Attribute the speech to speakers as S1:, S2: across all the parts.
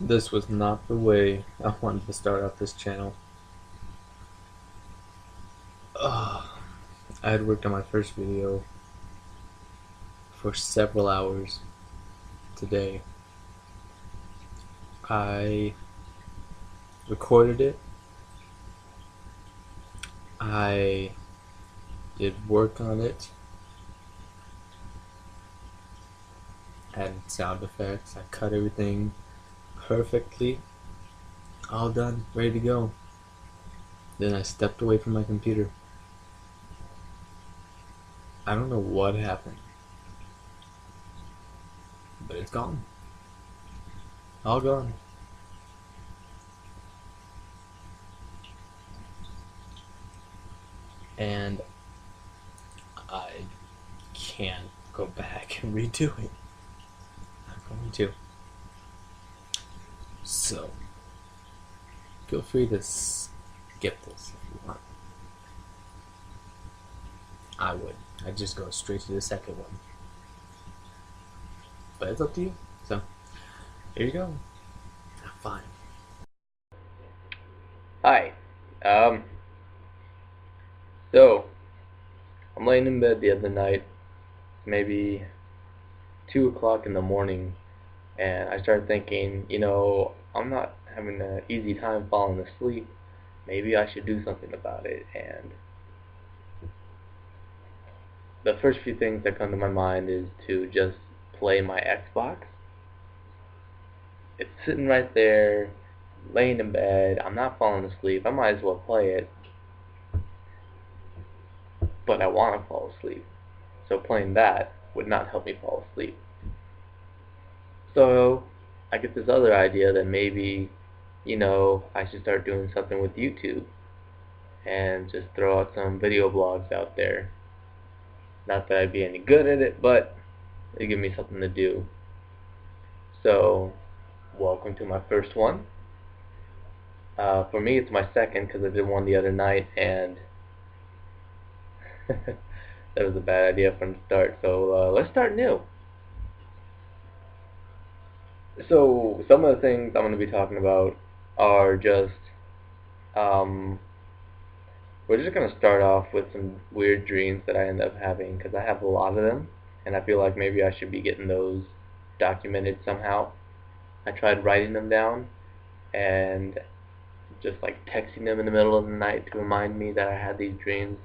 S1: This was not the way I wanted to start out this channel. Ugh. I had worked on my first video for several hours today. I recorded it. I did work on it. Added sound effects. I cut everything perfectly. All done, ready to go. Then I stepped away from my computer. I don't know what happened, but it's gone. All gone. And I can't go back and redo it. I'm going to. So, feel free to skip this if you want. I would. I'd just go straight to the second one. But it's up to you. So, here you go. Have fun. Hi. Um, so, I'm laying in bed the other night, maybe 2 o'clock in the morning, and I started thinking, I'm not having an easy time falling asleep. Maybe I should do something about it. And the first few things that come to my mind is to just play my Xbox. It's sitting right there, laying in bed. I'm not falling asleep. I might as well play it. But I want to fall asleep. So playing that would not help me fall asleep. So I get this other idea that maybe, I should start doing something with YouTube and just throw out some video blogs out there. Not that I'd be any good at it, but it'd give me something to do. So, welcome to my first one. For me, it's my second because I did one the other night, and that was a bad idea from the start. So let's start new. So some of the things I'm going to be talking about are just, um, we're just going to start off with some weird dreams that I end up having because I have a lot of them, and I feel like maybe I should be getting those documented somehow. I tried writing them down and just like texting them in the middle of the night to remind me that I had these dreams.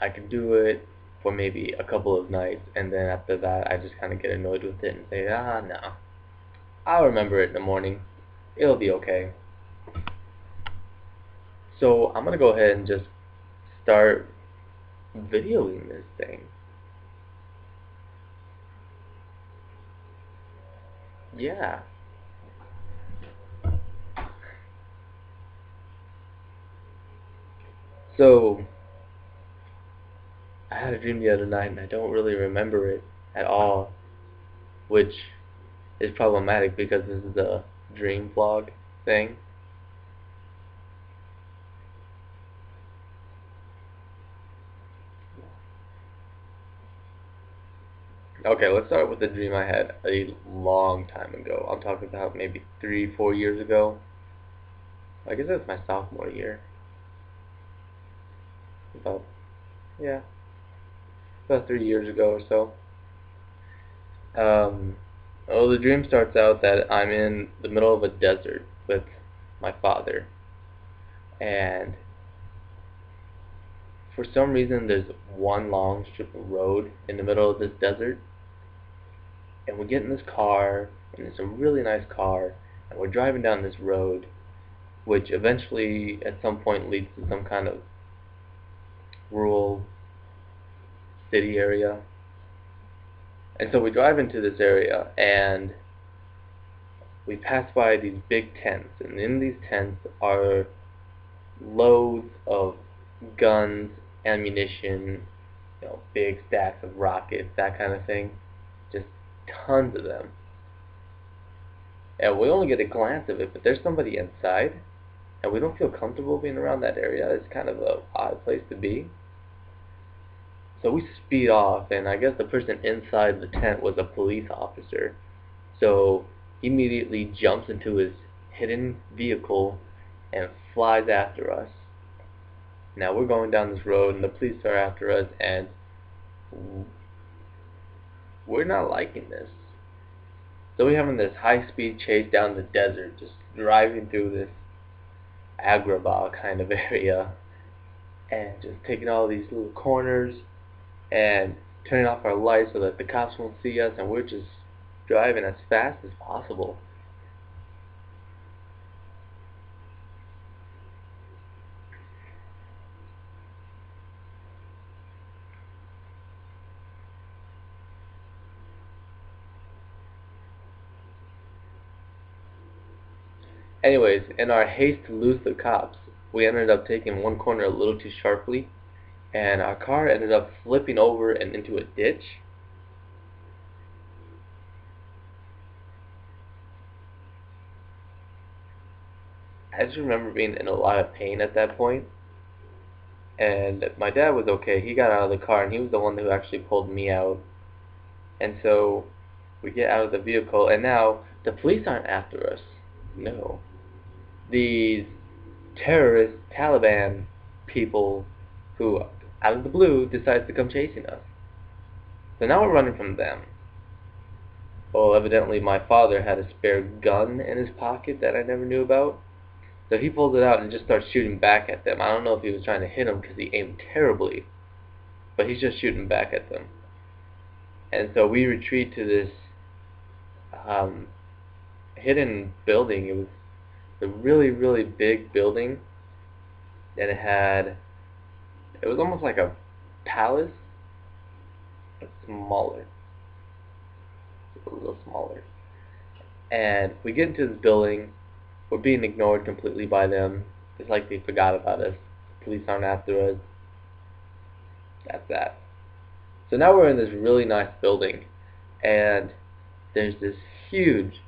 S1: I could do it for maybe a couple of nights, and then after that, I just kind of get annoyed with it and say, no, I'll remember it in the morning. It'll be okay. So I'm gonna go ahead and just start videoing this thing. Yeah. So I had a dream the other night, and I don't really remember it at all, which is problematic because this is a dream vlog thing. Okay, let's start with the dream I had a long time ago. I'm talking about maybe 3, 4 years ago. I guess that's my sophomore year. About, yeah, about 3 years ago or so. Well, the dream starts out that I'm in the middle of a desert with my father, and for some reason there's one long strip of road in the middle of this desert, and we get in this car, and it's a really nice car, and we're driving down this road, which eventually at some point leads to some kind of rural city area. And so we drive into this area, and we pass by these big tents, and in these tents are loads of guns, ammunition, big stacks of rockets, that kind of thing. Just tons of them. And we only get a glance of it, but there's somebody inside, and we don't feel comfortable being around that area. It's kind of an odd place to be. So we speed off, and I guess the person inside the tent was a police officer. So he immediately jumps into his hidden vehicle and flies after us. Now we're going down this road, and the police are after us, and we're not liking this. So we're having this high-speed chase down the desert, just driving through this agrabah kind of area, and just taking all these little corners, and turning off our lights so that the cops won't see us, and we're just driving as fast as possible. Anyways, in our haste to lose the cops, we ended up taking one corner a little too sharply, and our car ended up flipping over and into a ditch. I just remember being in a lot of pain at that point, and my dad was okay. He got out of the car, and he was the one who actually pulled me out. And so we get out of the vehicle, and now the police aren't after us. No. These terrorist Taliban people who, out of the blue, decides to come chasing us. So now we're running from them. Well, evidently my father had a spare gun in his pocket that I never knew about. So he pulls it out and just starts shooting back at them. I don't know if he was trying to hit them because he aimed terribly, but he's just shooting back at them. And so we retreat to this hidden building. It was a really, really big building, and it was almost like a palace, but smaller. Just a little smaller. And we get into this building. We're being ignored completely by them. It's like they forgot about us. The police aren't after us. That's that. So now we're in this really nice building, and there's this huge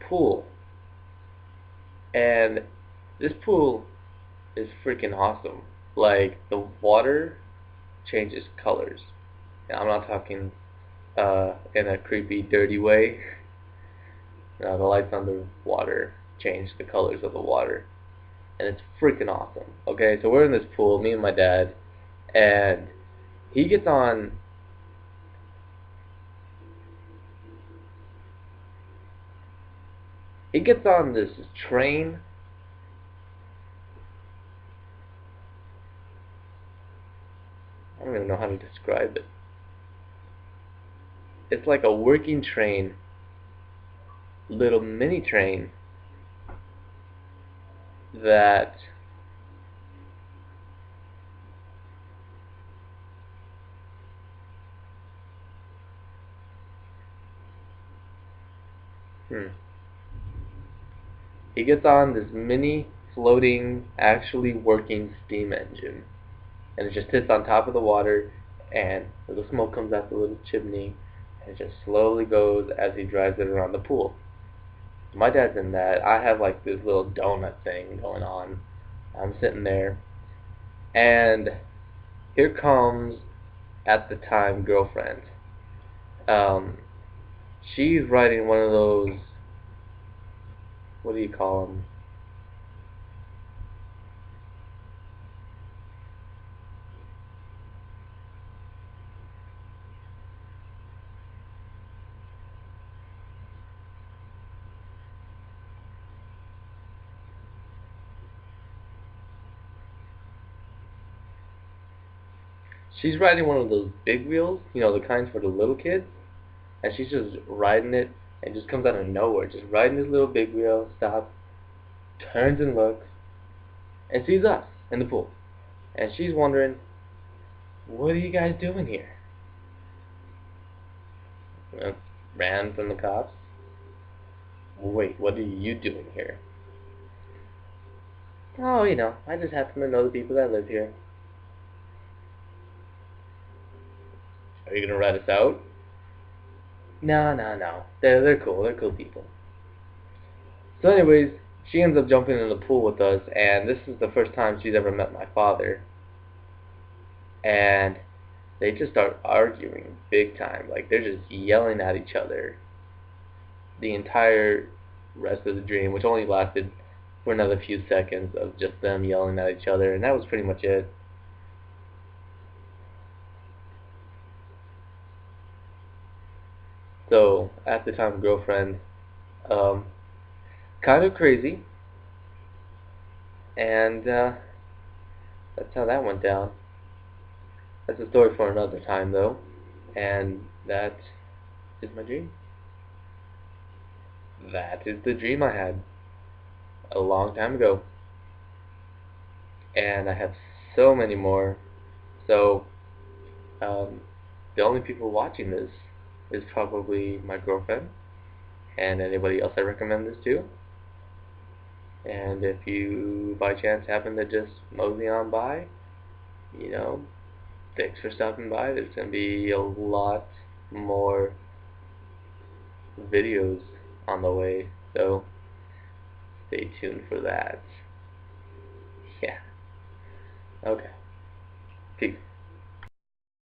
S1: pool. And this pool is freaking awesome. Like, the water changes colors. And I'm not talking in a creepy, dirty way. The lights on the water change the colors of the water. And it's freaking awesome. Okay, so we're in this pool, me and my dad, and he gets on this train. I don't even know how to describe it. It's like a working train, little mini train that he gets on this mini floating, actually working steam engine, and it just sits on top of the water, and the smoke comes out the little chimney, and it just slowly goes as he drives it around the pool. My dad's in that. I have like this little donut thing going on. I'm sitting there, and here comes, at the time, girlfriend. She's riding one of those, what do you call them? She's riding one of those big wheels, you know, the kinds for the little kids, and she's just riding it, and just comes out of nowhere, just riding this little big wheel, stops, turns and looks, and sees us in the pool. And she's wondering, what are you guys doing here? Ran from the cops. Wait, what are you doing here? Oh, you know, I just happen to know the people that live here. Are you gonna rat us out? No. They're cool. They're cool people. So anyways, she ends up jumping in the pool with us, and this is the first time she's ever met my father. and they just start arguing big time. Like, they're just yelling at each other the entire rest of the dream, which only lasted for another few seconds of just them yelling at each other, and that was pretty much it. So, at the time, girlfriend, um, kind of crazy, and that's how that went down. That's a story for another time, though, and that is my dream. That is the dream I had a long time ago, and I have so many more. So, um, the only people watching this is probably my girlfriend and anybody else I recommend this to. And if you by chance happen to just mosey on by, you know, thanks for stopping by. There's going to be a lot more videos on the way, so stay tuned for that. Yeah. Okay. Peace.